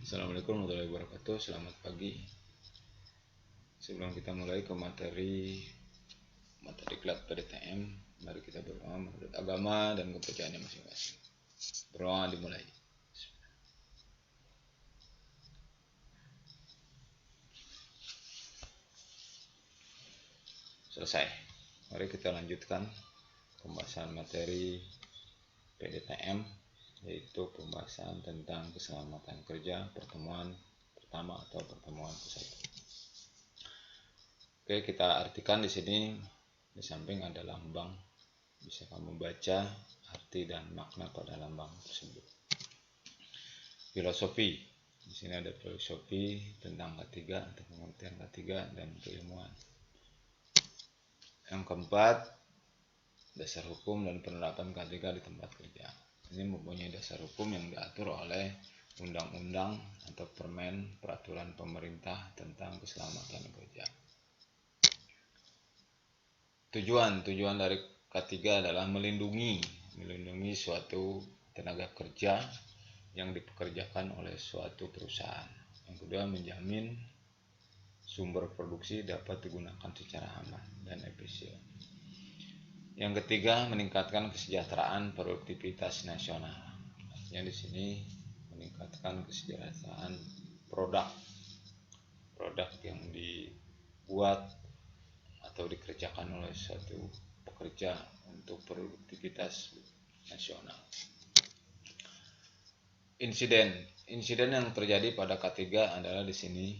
Assalamualaikum warahmatullahi wabarakatuh. Selamat pagi. Sebelum kita mulai ke materi Klat PDTM, mari kita berdoa menurut agama dan kepercayaannya masing-masing. Berdoa dimulai. Selesai. Mari kita lanjutkan pembahasan materi PDTM, yaitu pembahasan tentang keselamatan kerja, pertemuan pertama atau pertemuan ke-1. Oke, kita artikan di sini. Di samping ada lambang, bisa kamu baca arti dan makna pada lambang tersebut. Filosofi. Di sini ada filosofi tentang ketiga atau pengertian ketiga dan keilmuan. Yang keempat, dasar hukum dan penerapan ketiga di tempat kerja. Ini mempunyai dasar hukum yang diatur oleh undang-undang atau peraturan pemerintah tentang keselamatan kerja. Tujuan dari K3 adalah melindungi suatu tenaga kerja yang dipekerjakan oleh suatu perusahaan. Yang kedua, menjamin sumber produksi dapat digunakan secara aman dan efisien. Yang ketiga, meningkatkan kesejahteraan produktivitas nasional. Artinya di sini meningkatkan kesejahteraan produk yang dibuat atau dikerjakan oleh suatu pekerja untuk produktivitas nasional. Insiden yang terjadi pada K3 adalah di sini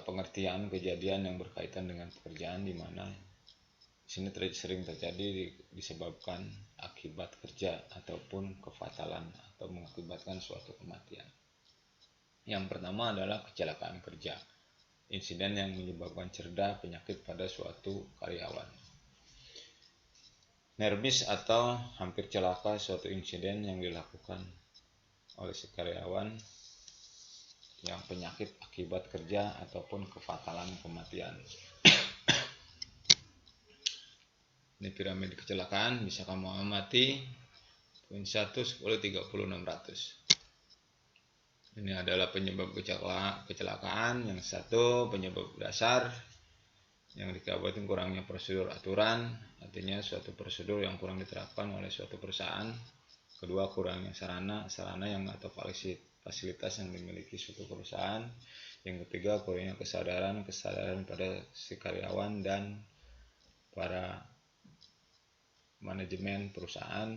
pengertian kejadian yang berkaitan dengan pekerjaan, di mana di sini sering terjadi disebabkan akibat kerja ataupun kefatalan atau mengakibatkan suatu kematian. Yang pertama adalah kecelakaan kerja. Insiden yang menyebabkan cedera penyakit pada suatu karyawan. Near-miss atau hampir celaka, suatu insiden yang dilakukan oleh si karyawan yang penyakit akibat kerja ataupun kefatalan kematian. Ini piramid kecelakaan, bisa kamu amati. Poin 1, 10, 30, 600. Ini adalah penyebab kecelakaan. Yang satu, penyebab dasar yang dikabarkan kurangnya prosedur aturan, artinya suatu prosedur yang kurang diterapkan oleh suatu perusahaan. Kedua, kurangnya sarana yang atau fasilitas yang dimiliki suatu perusahaan. Yang ketiga, kurangnya kesadaran pada si karyawan dan para manajemen perusahaan.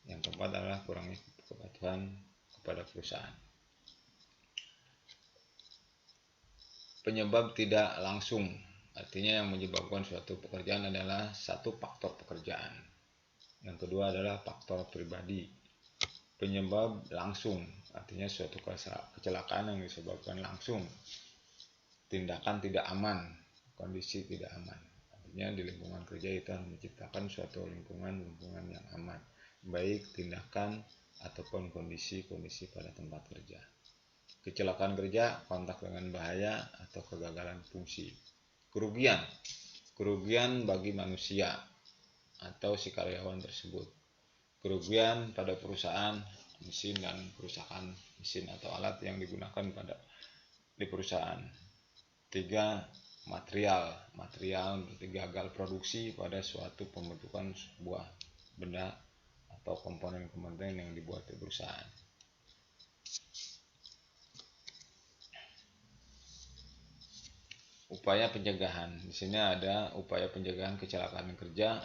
Yang keempat adalah kurangnya kepatuhan kepada perusahaan. Penyebab tidak langsung, artinya yang menyebabkan suatu pekerjaan adalah satu, faktor pekerjaan. Yang kedua adalah faktor pribadi. Penyebab langsung, artinya suatu kecelakaan yang disebabkan langsung. Tindakan tidak aman, kondisi tidak aman. Artinya di lingkungan kerja itu harus menciptakan suatu lingkungan yang aman, baik tindakan ataupun kondisi pada tempat kerja. Kecelakaan kerja, kontak dengan bahaya atau kegagalan fungsi. Kerugian bagi manusia atau si karyawan tersebut. Kerugian pada perusahaan, mesin dan kerusakan mesin atau alat yang digunakan di perusahaan. 3, material berarti gagal produksi pada suatu pembentukan sebuah benda atau komponen yang dibuat di perusahaan. Upaya pencegahan. Di sini ada upaya pencegahan kecelakaan kerja,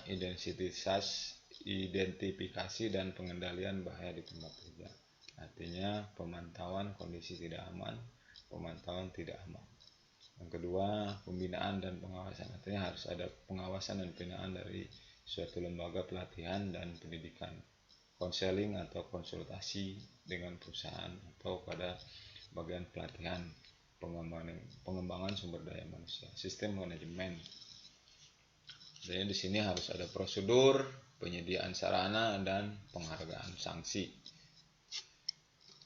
identifikasi dan pengendalian bahaya di tempat kerja. Artinya pemantauan kondisi tidak aman, pemantauan tidak aman. Yang kedua, pembinaan dan pengawasan. Artinya harus ada pengawasan dan pembinaan dari suatu lembaga pelatihan dan pendidikan, konseling atau konsultasi dengan perusahaan atau pada bagian pelatihan, pengembangan sumber daya manusia, sistem manajemen. Jadi di sini harus ada prosedur, penyediaan sarana dan penghargaan sanksi.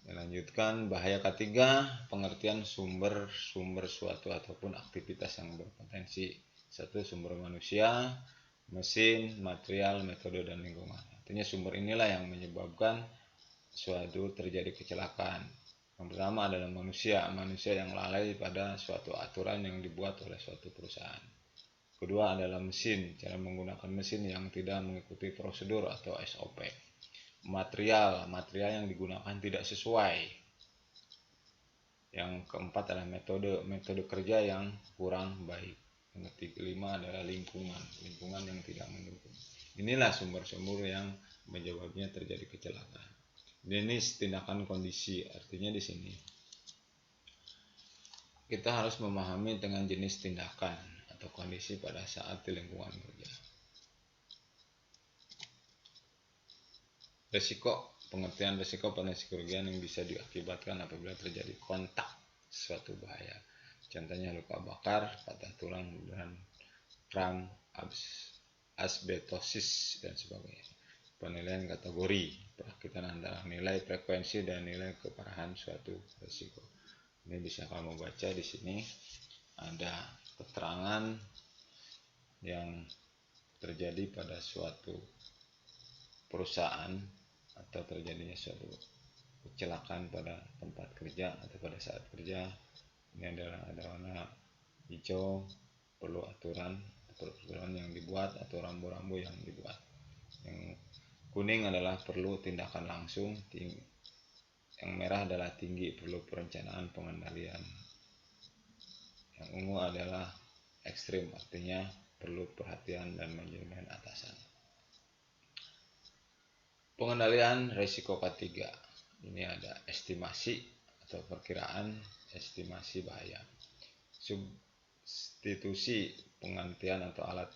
Melanjutkan bahaya K3, pengertian sumber suatu ataupun aktivitas yang berpotensi. 1, sumber manusia, mesin, material, metode dan lingkungan. Artinya sumber inilah yang menyebabkan suatu terjadi kecelakaan. Yang pertama adalah manusia yang lalai pada suatu aturan yang dibuat oleh suatu perusahaan. Kedua adalah mesin, cara menggunakan mesin yang tidak mengikuti prosedur atau SOP. Material yang digunakan tidak sesuai. Yang keempat adalah metode kerja yang kurang baik. Yang kelima adalah lingkungan yang tidak mendukung. Inilah sumber-sumber yang menyebabnya terjadi kecelakaan. Ini tindakan kondisi, artinya di sini kita harus memahami dengan jenis tindakan atau kondisi pada saat di lingkungan kerja. Pengertian resiko pada kerugian yang bisa diakibatkan apabila terjadi kontak suatu bahaya. Contohnya luka bakar, patah tulang, dan kram, asbestosis, dan sebagainya. Penilaian kategori perakitan antara nilai frekuensi dan nilai keparahan suatu risiko. Ini bisa kamu baca di sini, ada keterangan yang terjadi pada suatu perusahaan atau terjadinya suatu kecelakaan pada tempat kerja atau pada saat kerja. Ini adalah ada warna hijau, perlu aturan yang dibuat atau rambu-rambu yang dibuat. Yang kuning adalah perlu tindakan langsung, yang merah adalah tinggi, perlu perencanaan pengendalian. Yang ungu adalah ekstrim, artinya perlu perhatian dan manajemen atasan. Pengendalian risiko ketiga, ini ada estimasi atau perkiraan estimasi bahaya. Substitusi penggantian atau alat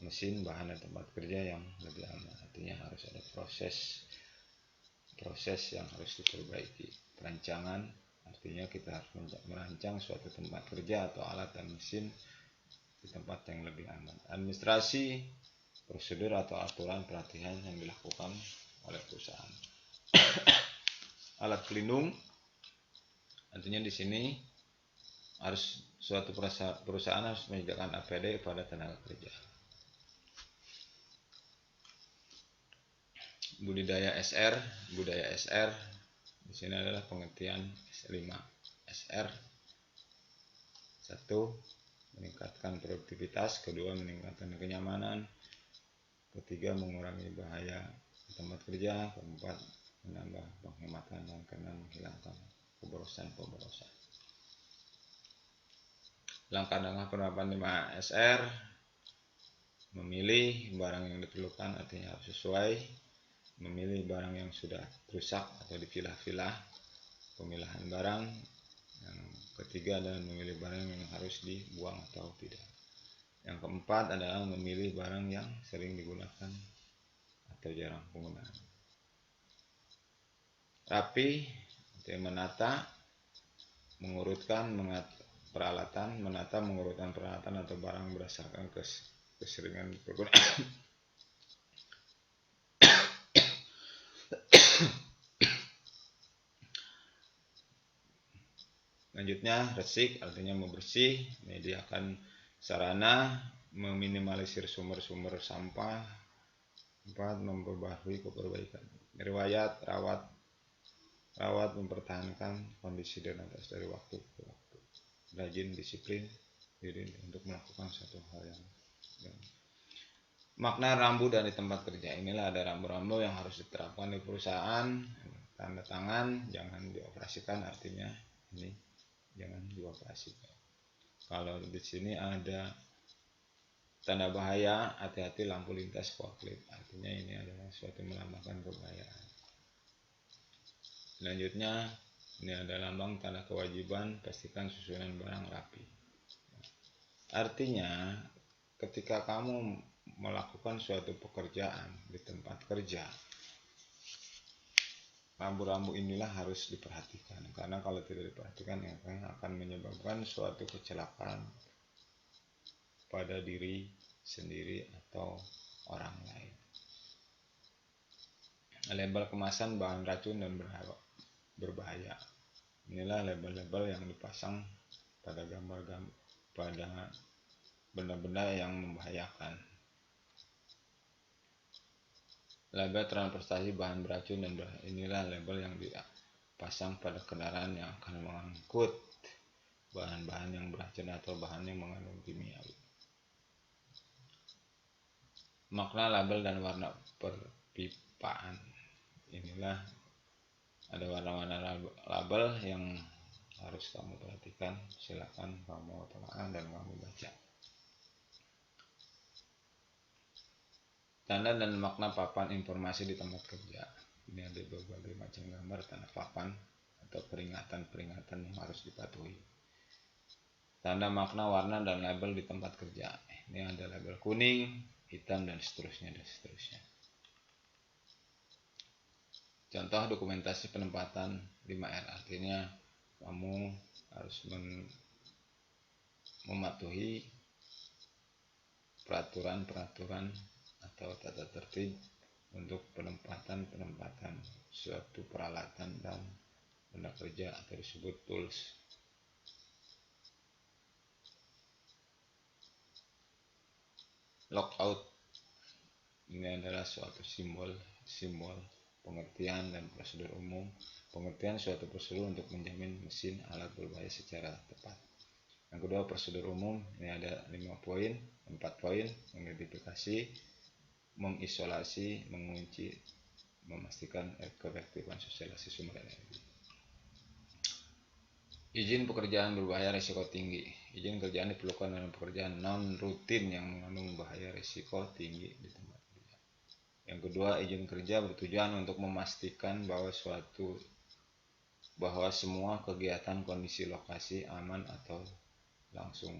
mesin, bahan, dan tempat kerja yang lebih aman. Artinya harus ada proses yang harus diperbaiki. Perancangan, artinya kita harus merancang suatu tempat kerja atau alat dan mesin di tempat yang lebih aman. Administrasi, prosedur atau aturan pelatihan yang dilakukan oleh perusahaan. Alat pelindung, artinya di sini harus suatu perusahaan harus menyediakan APD pada tenaga kerja. Budaya SR di sini adalah pengertian 5 SR. 1. Meningkatkan produktivitas. 2. Meningkatkan kenyamanan. 3. Mengurangi bahaya di tempat kerja. 4. Menambah penghematan. Dan 6. Menghilangkan pemborosan. Langkah-langkah penerapan 5 SR. Memilih barang yang diperlukan, artinya harus sesuai. Memilih barang yang sudah rusak atau dipilah-pilah, pemilahan barang. Yang ketiga adalah memilih barang yang harus dibuang atau tidak. Yang keempat adalah memilih barang yang sering digunakan atau jarang penggunaan. Rapi, menata, mengurutkan peralatan atau barang berdasarkan keseringan penggunaan. Selanjutnya, resik, artinya membersih, menyediakan sarana, meminimalisir sumber-sumber sampah. 4. Memperbarui perbaikan. Riwayat, rawat, mempertahankan kondisi identitas dari waktu ke waktu. Rajin, disiplin diri untuk melakukan suatu hal yang makna rambu dan di tempat kerja. Inilah ada rambu-rambu yang harus diterapkan di perusahaan. Tanda tangan, jangan dioperasikan, artinya ini jangan dioperasikan. Kalau di sini ada tanda bahaya, hati-hati lampu lintas forklift, artinya ini adalah suatu melambangkan kebahayaan. Selanjutnya, ini ada lambang tanda kewajiban, pastikan susunan barang rapi. Artinya, ketika kamu melakukan suatu pekerjaan di tempat kerja, rambu-rambu inilah harus diperhatikan, karena kalau tidak diperhatikan akan menyebabkan suatu kecelakaan pada diri sendiri atau orang lain. Label kemasan bahan racun dan berbahaya. Inilah label-label yang dipasang pada pada benda-benda yang membahayakan. Label transportasi bahan beracun dan inilah label yang dipasang dipasang pada kendaraan yang akan mengangkut bahan-bahan yang beracun atau bahan yang mengandung kimiawi. Makna label dan warna perpipaan. Inilah ada warna-warna label yang harus kamu perhatikan. Silakan kamu telah dan kamu baca. Tanda dan makna papan informasi di tempat kerja. Ini ada berbagai macam gambar tanda papan atau peringatan-peringatan yang harus dipatuhi. Tanda makna warna dan label di tempat kerja. Ini ada label kuning, hitam, dan seterusnya dan seterusnya. Contoh dokumentasi penempatan 5R, artinya kamu harus mematuhi peraturan-peraturan atau tata tertib untuk penempatan suatu peralatan dan benda kerja atau disebut tools. Lockout ini adalah suatu simbol pengertian dan prosedur umum. Pengertian suatu prosedur untuk menjamin mesin alat berbahaya secara tepat. Yang kedua, prosedur umum. Ini ada 4 poin: mengidentifikasi, mengisolasi, mengunci, memastikan keefektifan sosialisasi sumber energi. Izin pekerjaan berbahaya risiko tinggi. Izin kerjaan diperlukan dalam pekerjaan non rutin yang mengandung bahaya risiko tinggi di tempat kerja. Yang kedua, izin kerja bertujuan untuk memastikan bahwa semua kegiatan kondisi lokasi aman atau langsung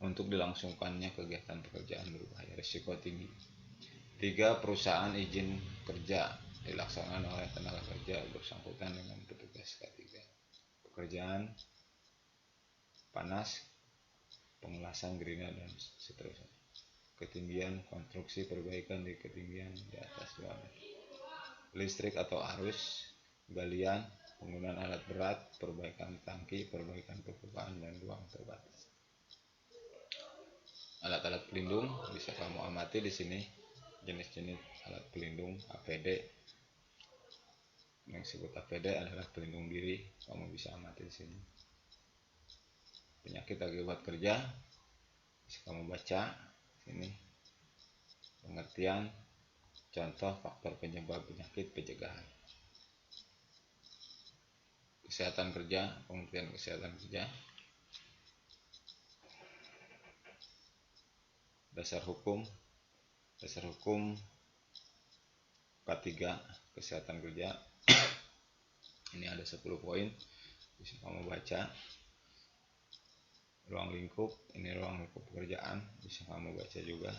untuk dilangsungkannya kegiatan pekerjaan berbahaya risiko tinggi. 3. Perusahaan izin kerja dilaksanakan oleh tenaga kerja bersangkutan dengan petugas K3. Pekerjaan panas, pengelasan gerina dan seterusnya. Ketinggian konstruksi, perbaikan di ketinggian di atas 2 meter. Listrik atau arus, galian, penggunaan alat berat, perbaikan tangki, perbaikan perpipaan dan ruang terbatas. Alat-alat pelindung bisa kamu amati di sini. Jenis-jenis alat pelindung APD. Yang disebut APD adalah pelindung diri. Kamu bisa amati di sini. Penyakit akibat kerja bisa kamu baca sini. Pengertian, contoh faktor penyebab penyakit, pencegahan. Kesehatan kerja, pengertian kesehatan kerja. Dasar hukum K3 kesehatan kerja. Ini ada 10 poin, bisa kamu baca. Ruang lingkup, ini ruang lingkup pekerjaan, bisa kamu baca juga.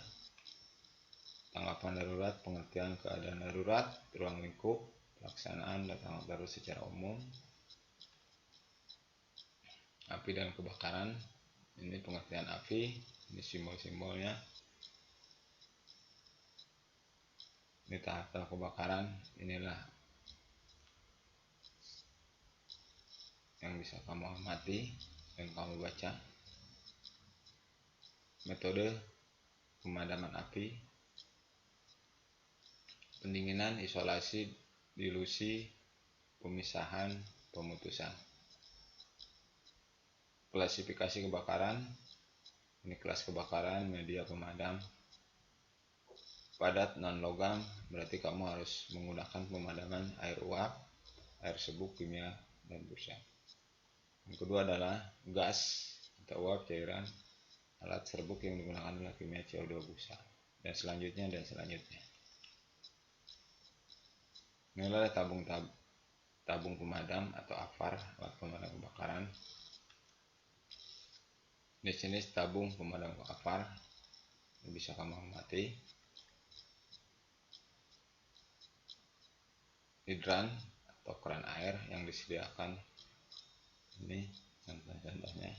Tanggapan darurat, pengertian keadaan darurat, ruang lingkup, pelaksanaan dan tanggap darurat secara umum. Api dan kebakaran, ini pengertian api, ini simbol-simbolnya. Ini tahap kebakaran, inilah yang bisa kamu amati dan kamu baca. Metode pemadaman api, pendinginan, isolasi, dilusi, pemisahan, pemutusan. Klasifikasi kebakaran, ini kelas kebakaran, media pemadam. Padat non logam, berarti kamu harus menggunakan pemadaman air uap, air serbuk, kimia, dan busa. Yang kedua adalah gas atau uap cairan, alat serbuk yang digunakan adalah kimia, CO2, busa, dan selanjutnya. Ini adalah tabung pemadam atau AFAR, alat pemadam kebakaran. Di sini tabung pemadam AFAR bisa kamu amati. Hidran atau keran air yang disediakan, ini contoh-contohnya.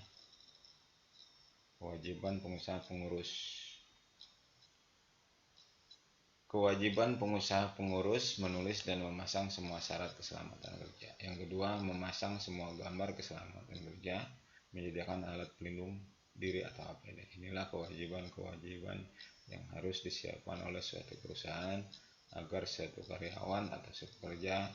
Kewajiban pengusaha pengurus menulis dan memasang semua syarat keselamatan kerja. Yang kedua, memasang semua gambar keselamatan kerja, menyediakan alat pelindung diri atau APD. Inilah kewajiban yang harus disiapkan oleh suatu perusahaan agar suatu karyawan atau suatu pekerja